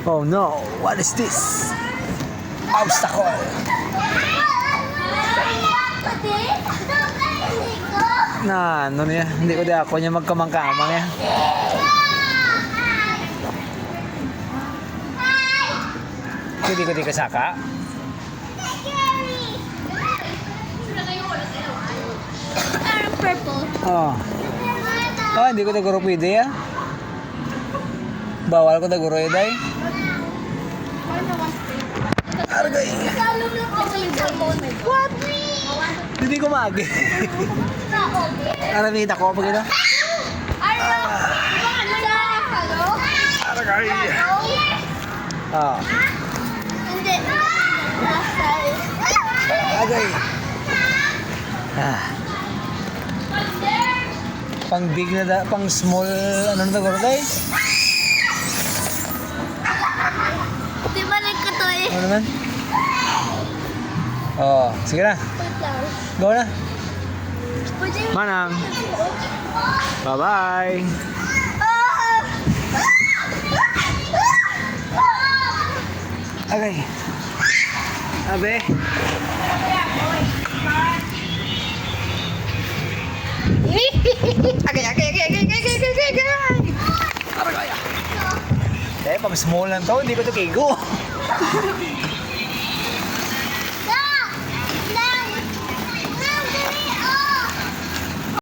Oh no, what is this? Obstacle. Na, ano niya? Hindi ko di ako niya magkamang-kamang ya. Hindi ko di kasaka. Purple. Oh. Oh, hindi ko taguro pwede ya. Bawal ko taguro ya, day. Argay. What? Hindi ko maagi. Aramita ko pag ito. Argay. Ah. Hindi. Agay. Ah. Pang big na da, pang small, ano na taguro, day? Di ba ko to eh? Ano naman? Oh, sige na. Wait lang. Go na. Pwede mo. Manang. Bye-bye. Agay. Abe. Agay. Aragay. Eh, pang small lang to, hindi ko to kigo.